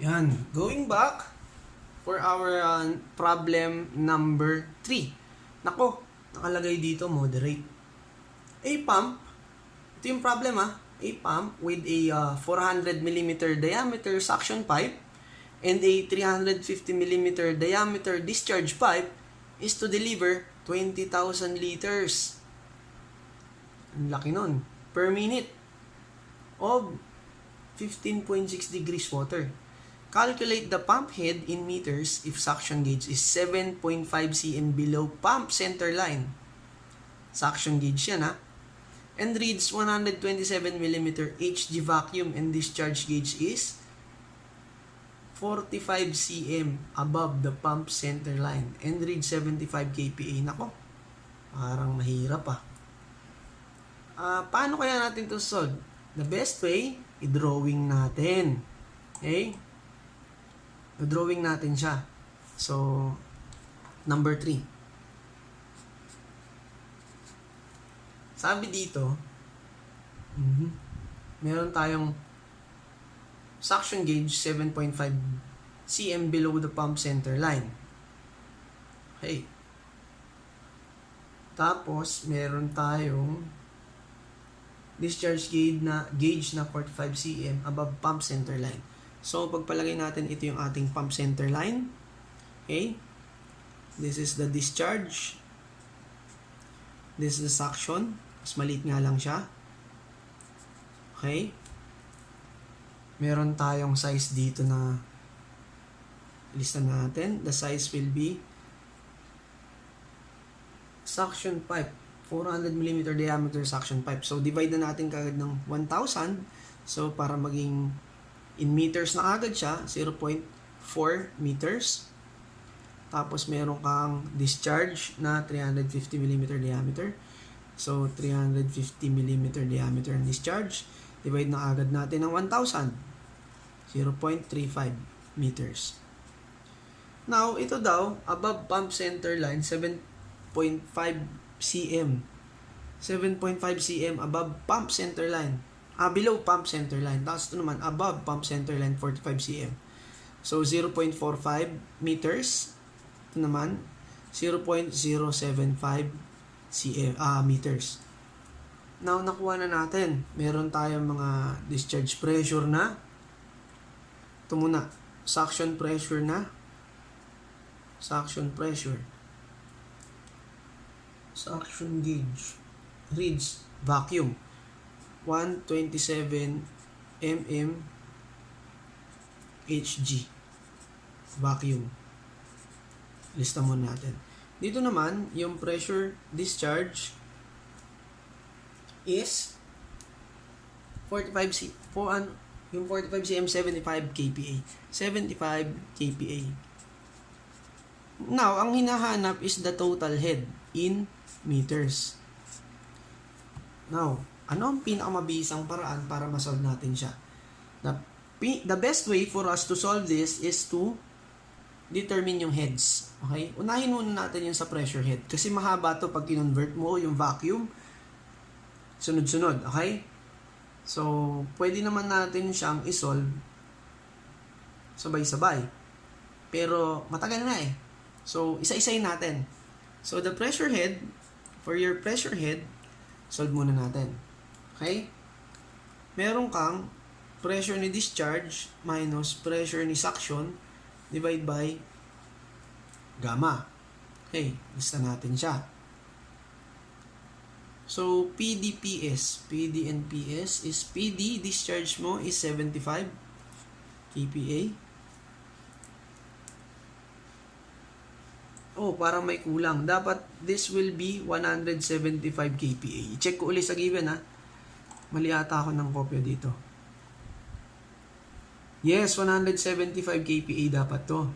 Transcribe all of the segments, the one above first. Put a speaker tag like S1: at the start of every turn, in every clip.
S1: Yan. Going back for our problem number 3. Nako, nakalagay dito moderate. A pump, ito yung problem A pump with a 400 mm diameter suction pipe and a 350 mm diameter discharge pipe is to deliver 20,000 liters. Ang laki nun. Per minute of 15.6 degrees water. Calculate the pump head in meters if suction gauge is 7.5 cm below pump center line. Suction gauge yan And reads 127 mm HG vacuum and discharge gauge is 45 cm above the pump center line and reads 75 kPa. Nako, parang mahirap paano kaya natin to solve? The best way, i-drawing natin. Okay? I-drawing natin siya. So, number 3. Sabi dito, meron tayong suction gauge 7.5 cm below the pump center line. Okay. Tapos, meron tayong discharge gauge na 45 cm above pump center line. So, pagpalagay natin, ito yung ating pump center line. Okay? This is the discharge. This is the suction. Mas maliit nga lang siya. Okay? Meron tayong size dito na lista natin. The size will be suction pipe. 400 mm diameter suction pipe. So, divide na natin kagad ng 1,000. So, para maging in meters na agad siya, 0.4 meters. Tapos, meron kang discharge na 350 mm diameter. So, 350 mm diameter ng discharge. Divide na agad natin ng 1,000. 0.35 meters. Now, ito daw, above pump center line, 7.5 cm. 7.5 cm above pump center line. Below pump center line. Tapos ito naman, above pump center line, 45 cm. So, 0.45 meters. Ito naman, 0.075 meters. Now, nakuha na natin. Meron tayong mga discharge pressure na. Ito muna, suction pressure na. Suction pressure. Suction gauge reads vacuum 127 mm Hg vacuum. Lista muna natin. Dito naman, yung pressure discharge is 45 cm 75 kPa. 75 kPa. Now, ang hinahanap is the total head in meters. Now, ano ang pinakamabisang paraan para ma-solve natin siya? The best way for us to solve this is to determine yung heads. Okay? Unahin muna natin yung sa pressure head. Kasi mahaba to pag kinonvert mo yung vacuum. Sunod-sunod. Okay? So, pwede naman natin siyang isolve sabay-sabay. Pero, matagal na So, isa-isayin natin. So, the pressure head, for your pressure head, solve muna natin. Okay? Meron kang pressure ni discharge minus pressure ni suction divide by gamma. Okay, lista natin siya. So, PDPS. PD and PS is PD, discharge mo is 75 kPa. Parang may kulang. Dapat this will be 175 kPa. I-check ko ulit sa given Mali ata ako ng kopya dito. Yes, 175 kPa dapat to.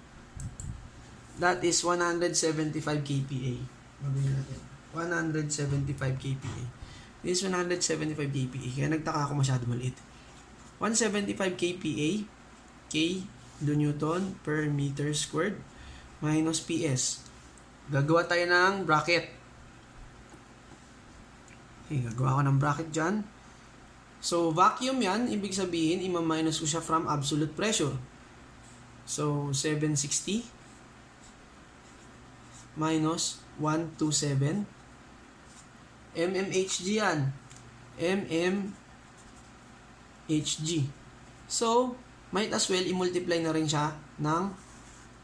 S1: That is 175 kPa. Gawin natin. 175 kPa. This is 175 kPa. Kaya nagtaka ako masyado maliit. 175 kPa, K Newton per meter squared minus PS. Gagawa tayo ng bracket. Okay, gagawa ko ng bracket dyan. So, vacuum yan. Ibig sabihin, ima-minus ko siya from absolute pressure. So, 760 minus 127. mmHg yan. mmHg. So, might as well i-multiply na rin siya ng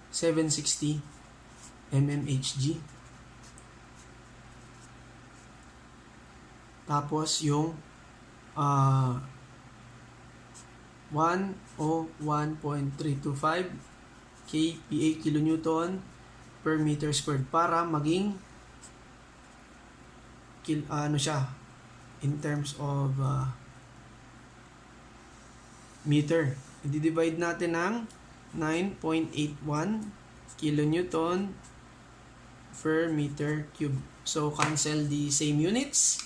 S1: 760 mmHg. Tapos yung 101.325 kPa kilonewton per meter squared para maging ano siya in terms of meter. I-divide natin ng 9.81 kilonewton per meter cube. So cancel the same units.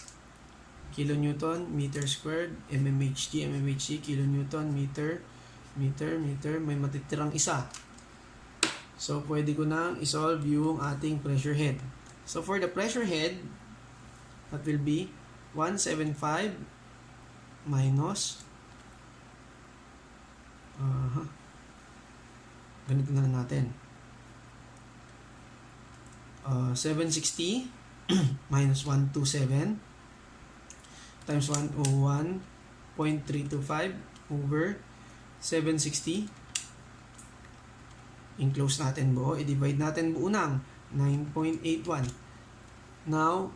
S1: Kilonewton, meter squared, mmHg, kilonewton, meter, may matitirang isa. So, pwede ko nang isolve yung ating pressure head. So, for the pressure head, that will be 175 minus ganito na lang natin. 760 minus 127 times 101.325 over 760. Enclose natin buo. I-divide natin buo ng 9.81. Now,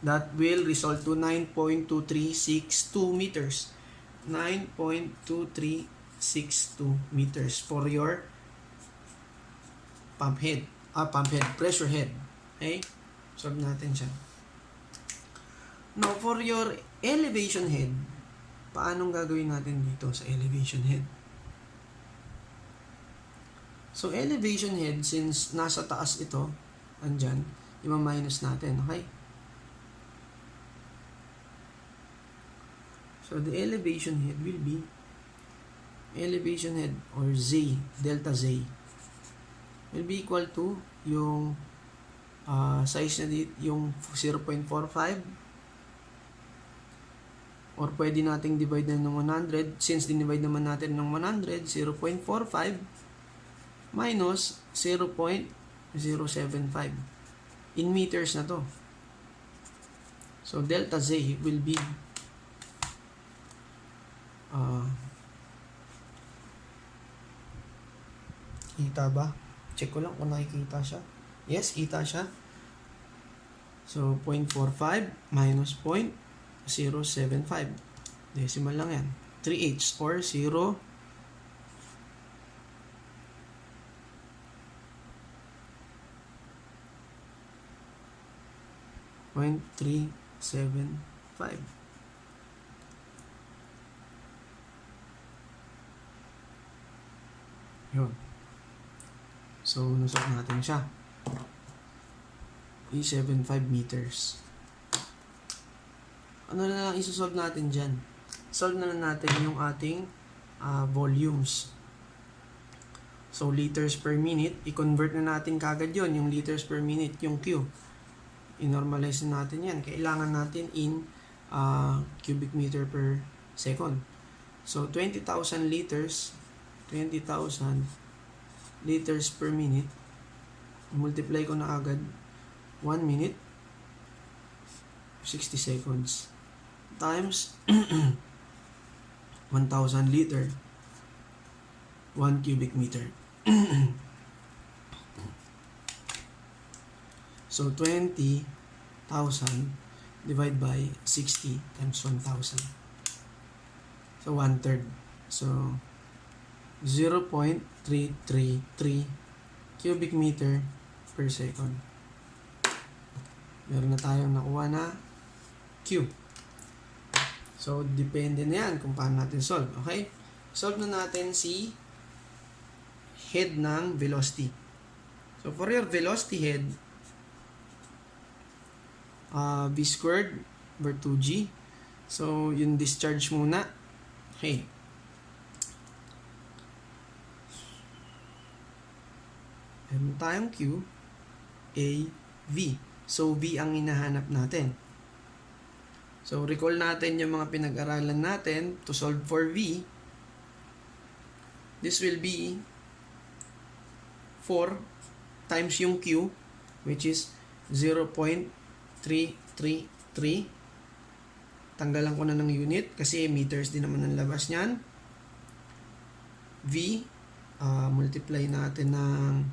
S1: that will result to 9.2362 meters. 9.2362 meters for your pressure head. Okay? Solve natin siya. Now, for your elevation head, paanong gagawin natin dito sa elevation head? So, elevation head, since nasa taas ito, andyan, ima-minus natin, okay? So, the elevation head will be elevation head or Z, delta Z, will be equal to yung size na dito, yung 0.45, or pwede nating divide na ng 100. Since dinivide naman natin ng 100, 0.45 minus 0.075. In meters na to. So, delta Z will be kita ba? Check ko lang kung nakikita siya. Yes, kita siya. So, 0.45 minus 0.075. Decimal lang yan. 3/8 or 0.375. Yun. So, nusok natin siya. 375 meters. Ano na lang isosolve natin dyan? Solve na lang natin yung ating volumes. So, liters per minute. I-convert na natin kagad yun. Yung liters per minute, yung Q. I-normalize na natin yan. Kailangan natin in cubic meter per second. So, 20,000 liters. 20,000 liters per minute. Multiply ko na agad. 1 minute. 60 seconds. Times 1,000 liter. 1 cubic meter. So, 20,000 divided by 60 times 1,000. So, 1/3. So, 0.333 cubic meter per second. Meron na tayong nakuha na Q. So, depende na yan kung paano natin solve. Okay? Solve na natin si head ng velocity. So, for your velocity head, V squared over 2G. So, yung discharge muna. Okay. Meron tayong Q, A, V. So, V ang hinahanap natin. So, recall natin yung mga pinag-aralan natin to solve for V. This will be 4 times yung Q, which is 0.333. Tanggalan ko na ng unit kasi meters din naman ang labas niyan. V, multiply natin ng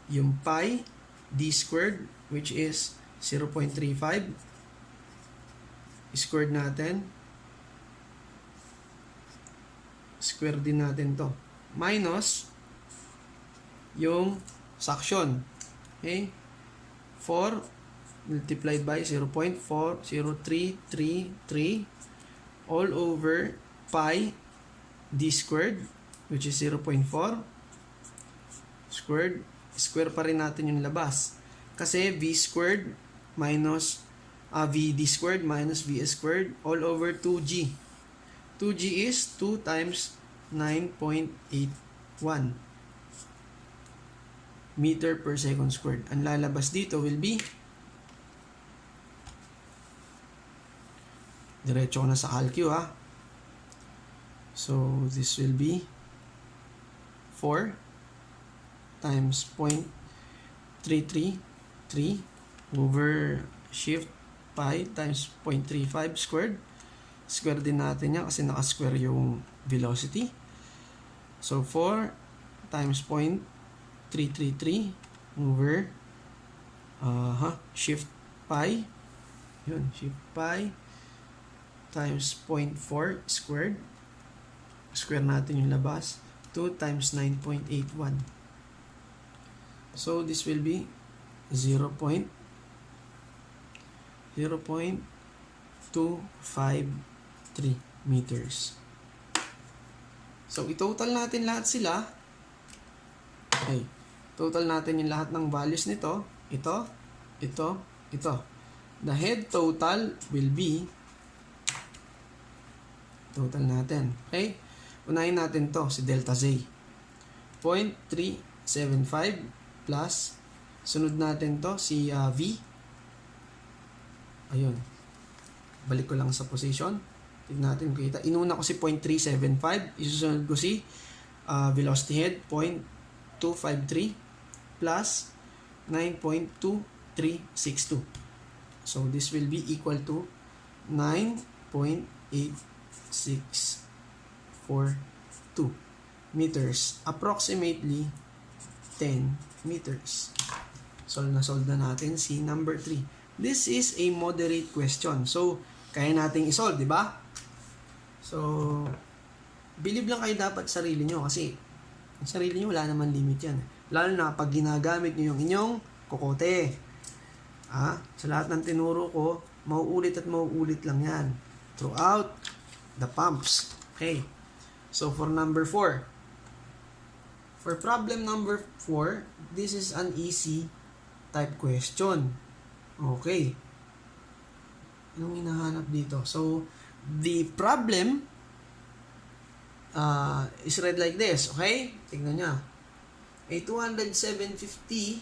S1: yung pi, d squared, which is 0.35. Squared natin. Square din natin to. Minus yung suction. Okay? 4 multiplied by 0.4033 all over pi d squared, which is 0.4 squared. Square pa rin natin yung labas. Kasi v squared minus v d squared minus v squared all over 2g. 2g is 2 times 9.81 meter per second squared. Ang lalabas dito will be, diretso ko na sa calcu ha. So this will be 4 times 0.333 over shift pi times 0.35 squared. Square din natin yan kasi naka-square yung velocity. So 4 times 0.333 over shift pi. Yun, shift pi times 0.4 squared. Square natin yung labas. 2 times 9.81. So this will be 0.253 meters. So i-total natin lahat sila. Okay. Total natin yung lahat ng values nito. Ito. The head total will be, total natin. Okay? Unahin natin to, si delta Z. 0.375 plus, sunod natin to, si V. Ayun. Balik ko lang sa position. Tignan natin kita. Inuna ko si 0.375. Isusunod ko si velocity head, 0.253 plus 9.2362. So, this will be equal to 9.8642 meters. Approximately 10 meters. Solve na natin si number 3. This is a moderate question. So, kaya nating isolve, di ba? So, believe lang kayo dapat sa sarili nyo kasi ang sarili nyo wala naman limit yan. Lalo na pag ginagamit nyo yung inyong kokote. Sa lahat ng tinuro ko, mauulit at mauulit lang yan throughout the pumps. Okay. So, for number 4. For problem number 4, this is an easy type question. Okay. Anong hinahanap dito? So, the problem is read like this. Okay? Tignan nyo. A 207.50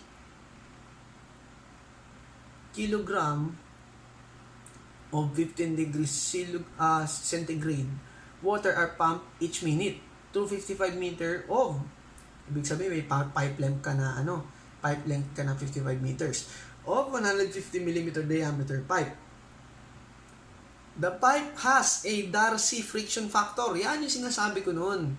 S1: kilogram of 15 degrees centigrade water are pumped each minute to 55 meter of, ibig sabihin may pipe length ka na 55 meters of 150 millimeter diameter pipe. The pipe has a Darcy friction factor. Yan yung sinasabi ko noon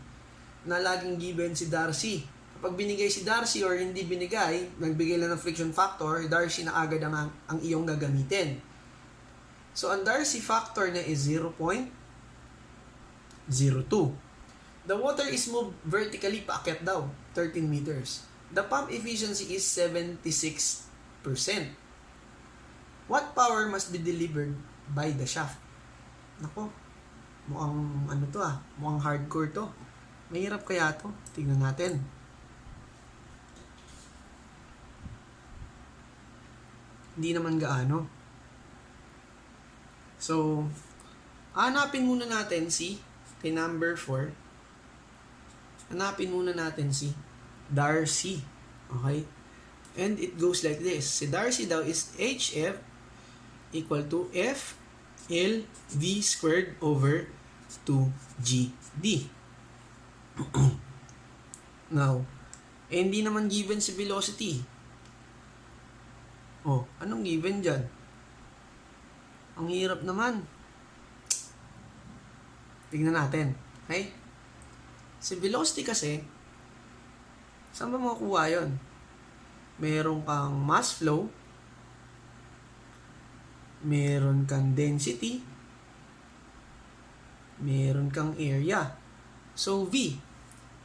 S1: na laging given si Darcy. Kapag binigay si Darcy or hindi binigay, nagbigay lang ng friction factor, Darcy na agad ang iyong gagamitin. So, ang Darcy factor na is 0.02. The water is moved vertically paakyat daw, 13 meters. The pump efficiency is 76%. What power must be delivered by the shaft? Nako, mukhang mukhang hardcore to. Mahirap kaya to? Tingnan natin. Hindi naman gaano. So, hanapin muna natin si, kay number 4, hanapin muna natin si Darcy. Okay? And it goes like this. Si Darcy daw is HF equal to F L V squared over 2GD. Now, Eh, hindi naman given si velocity. Oh, anong given dyan? Ang hirap naman. Tignan natin. Okay? Si velocity kasi, saan ba makukuha yun? Meron kang mass flow, meron kang density, meron kang area. So, V.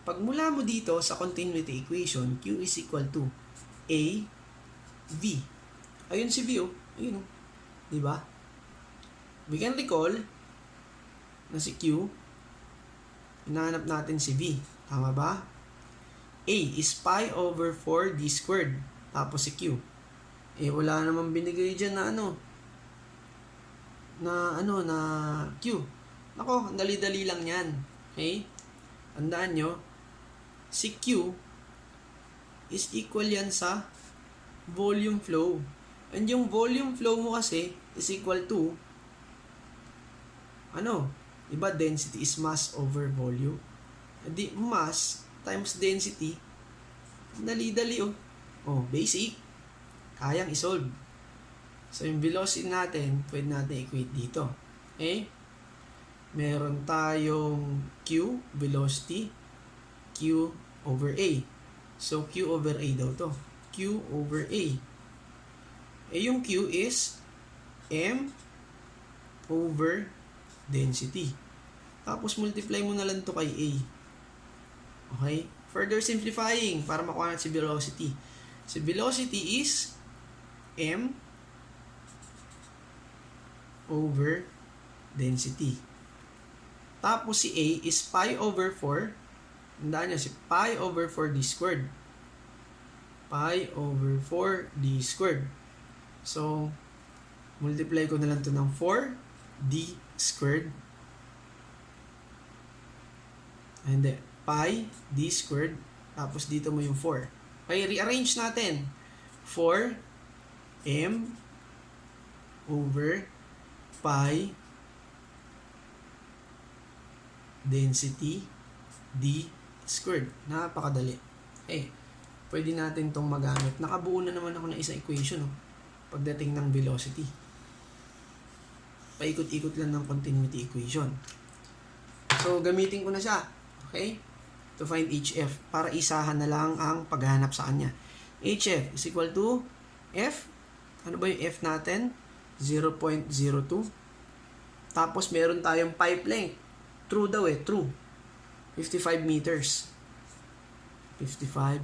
S1: Pag mula mo dito sa continuity equation, Q is equal to A, V. Ayun si V, oh. Ayun, oh. Diba? We can recall na si Q, hinahanap natin si V. Tama ba? A is pi over 4d squared. Tapos si Q. Eh, wala namang binigay dyan na na Q. Nako, dali-dali lang yan. Okay? Tandaan nyo, si Q is equal yan sa volume flow. And yung volume flow mo kasi is equal to diba density is mass over volume? Di mass times density, dali-dali oh. Oh, basic. Kayang isolve. So, yung velocity natin, pwede natin equate dito. Okay? Meron tayong Q, velocity, Q over A. So, Q over A daw to. Q over A. Eh, yung Q is M over density. Tapos, multiply mo na lang to kay A. Okay? Further simplifying para makuha natin si velocity. Si velocity is M over density. Tapos si A is pi over 4. Tandaan nyo, si pi over 4d squared. Pi over 4d squared. So, multiply ko na lang to ng 4d squared. And then, pi d squared. Tapos dito mo yung 4. Okay, rearrange natin. 4m over pi density d squared. Napakadali. Okay, pwede natin itong magamit. Nakabuo na naman ako ng isang equation pagdating ng velocity. Paikot-ikot lang ng continuity equation. So, gamitin ko na siya. Okay? To find HF para isahan na lang ang paghahanap sa kanya. HF is equal to F. Ano ba yung F natin? 0.02. Tapos meron tayong pipe length. True daw true. 55 meters. 55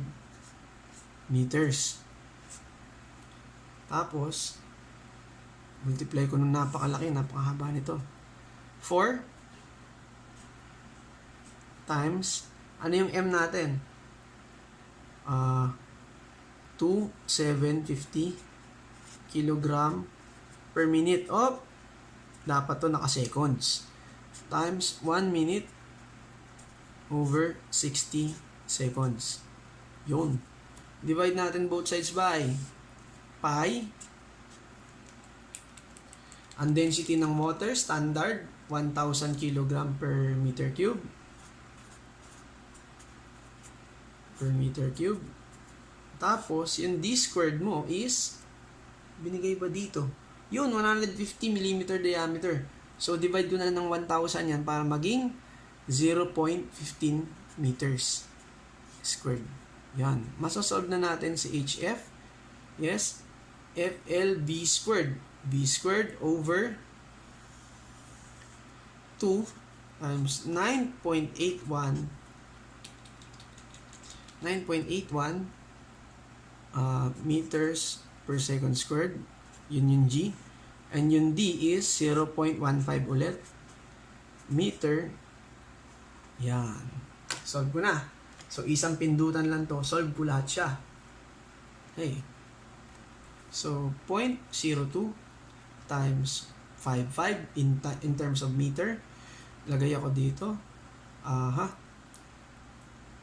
S1: meters. Tapos, multiply ko nung napakalaki, napakahaba nito. 4 times ano yung M natin? 2,750 kilogram per minute of, dapat to naka-seconds, times 1 minute over 60 seconds. Yun. Divide natin both sides by pi. Ang density ng water, standard, 1,000 kilogram per meter cube. Per meter cube. Tapos, yung d squared mo is, binigay ba dito? Yun, 150 mm diameter. So, divide ko na lang ng 1,000 yan para maging 0.15 meters squared. Yan. Masasolve na natin si HF. Yes. FLB squared. B squared over 2 times 9.81 meters per second squared. Yun yung G. And yung D is 0.15 ulit meter. Yan. Solve ko na. So, isang pindutan lang to. Solve ko lahat siya. Okay. So, 0.02 times 55 in terms of meter. Lagay ako dito.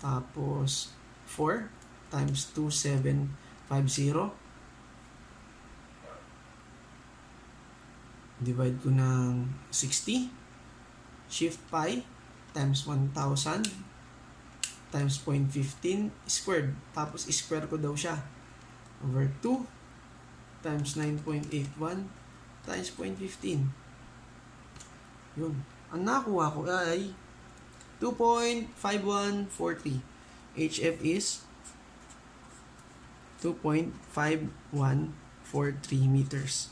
S1: Tapos, 4 times 2,750. Divide ko ng 60. Shift pi times 1,000 times 0.15 squared. Tapos square ko daw siya. Over 2 times 9.81 times 0.15. Yun. Ang nakuha ko ay 2.5143. HF is 2.5143 meters.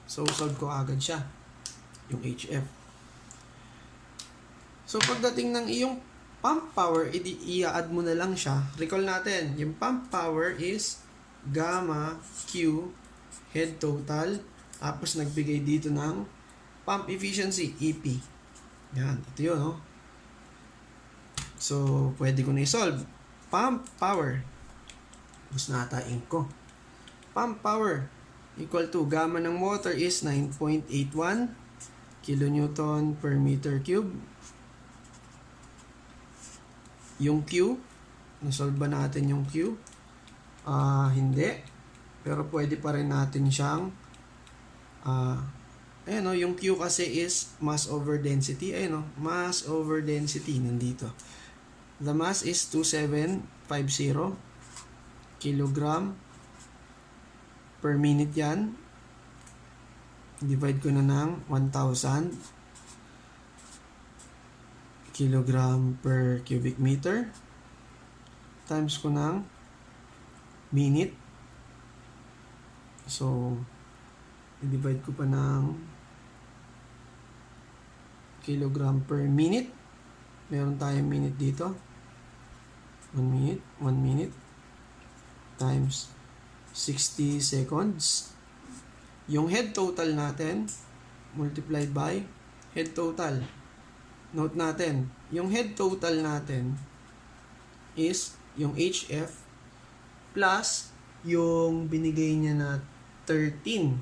S1: So, solve ko agad siya. Yung HF. So, pagdating ng iyong pump power, i-add mo na lang siya. Recall natin, yung pump power is gamma Q head total. Tapos, nagbigay dito ng pump efficiency, EP. Yan, ito yun, no? So, pwede ko na i-solve. Pump power. Mas natain ko. Pump power equal to gamma ng motor is 9.81 kilonewton per meter cube. Yung Q, nasolve ba natin yung Q? Hindi. Pero pwede pa rin natin siyang ayan o, yung Q kasi is mass over density. Ayan o, mass over density nandito. The mass is 2750 kilogram per minute yan. Divide ko na ng 1,000 kilogram per cubic meter times ko ng minute. So, i-divide ko pa ng kilogram per minute. Meron tayong minute dito. 1 minute times 60 seconds. Yung head total natin multiplied by head total. Note natin, yung head total natin is yung HF plus yung binigay niya na 13.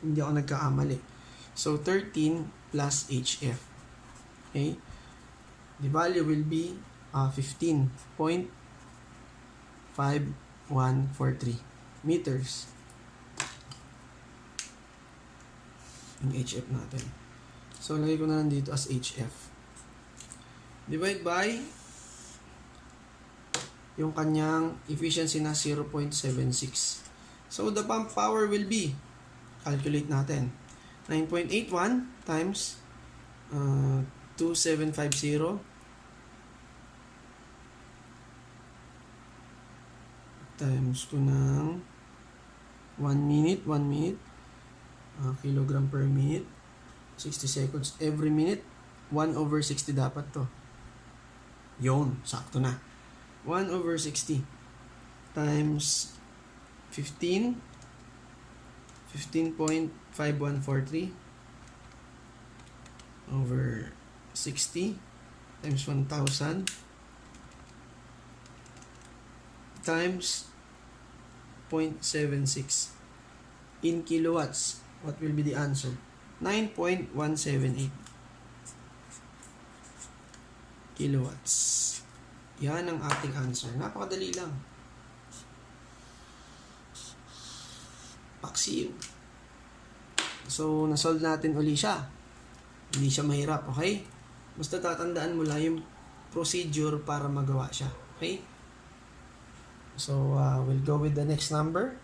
S1: Hindi ako nagkakamali. So, 13 plus HF. Okay? The value will be 15.5143 meters. Yung HF natin. So, lagay ko na lang dito as HF. Divide by yung kanyang efficiency na 0.76. So, the pump power will be, calculate natin, 9.81 times 2750 times ko ng 1 minute, kilogram per minute, 60 seconds every minute, 1 over 60 dapat to. Yun, sakto na. 1 over 60 times 15.5143 over 60 times 1,000 times 0.76 in kilowatts. What will be the answer? 9.178 kilowatts. Yan ang ating answer. Napakadali lang. Paksiw. So, nasolve natin uli siya. Hindi siya mahirap, okay? Basta tatandaan mo lang yung procedure para magawa siya. Okay? So, we'll go with the next number.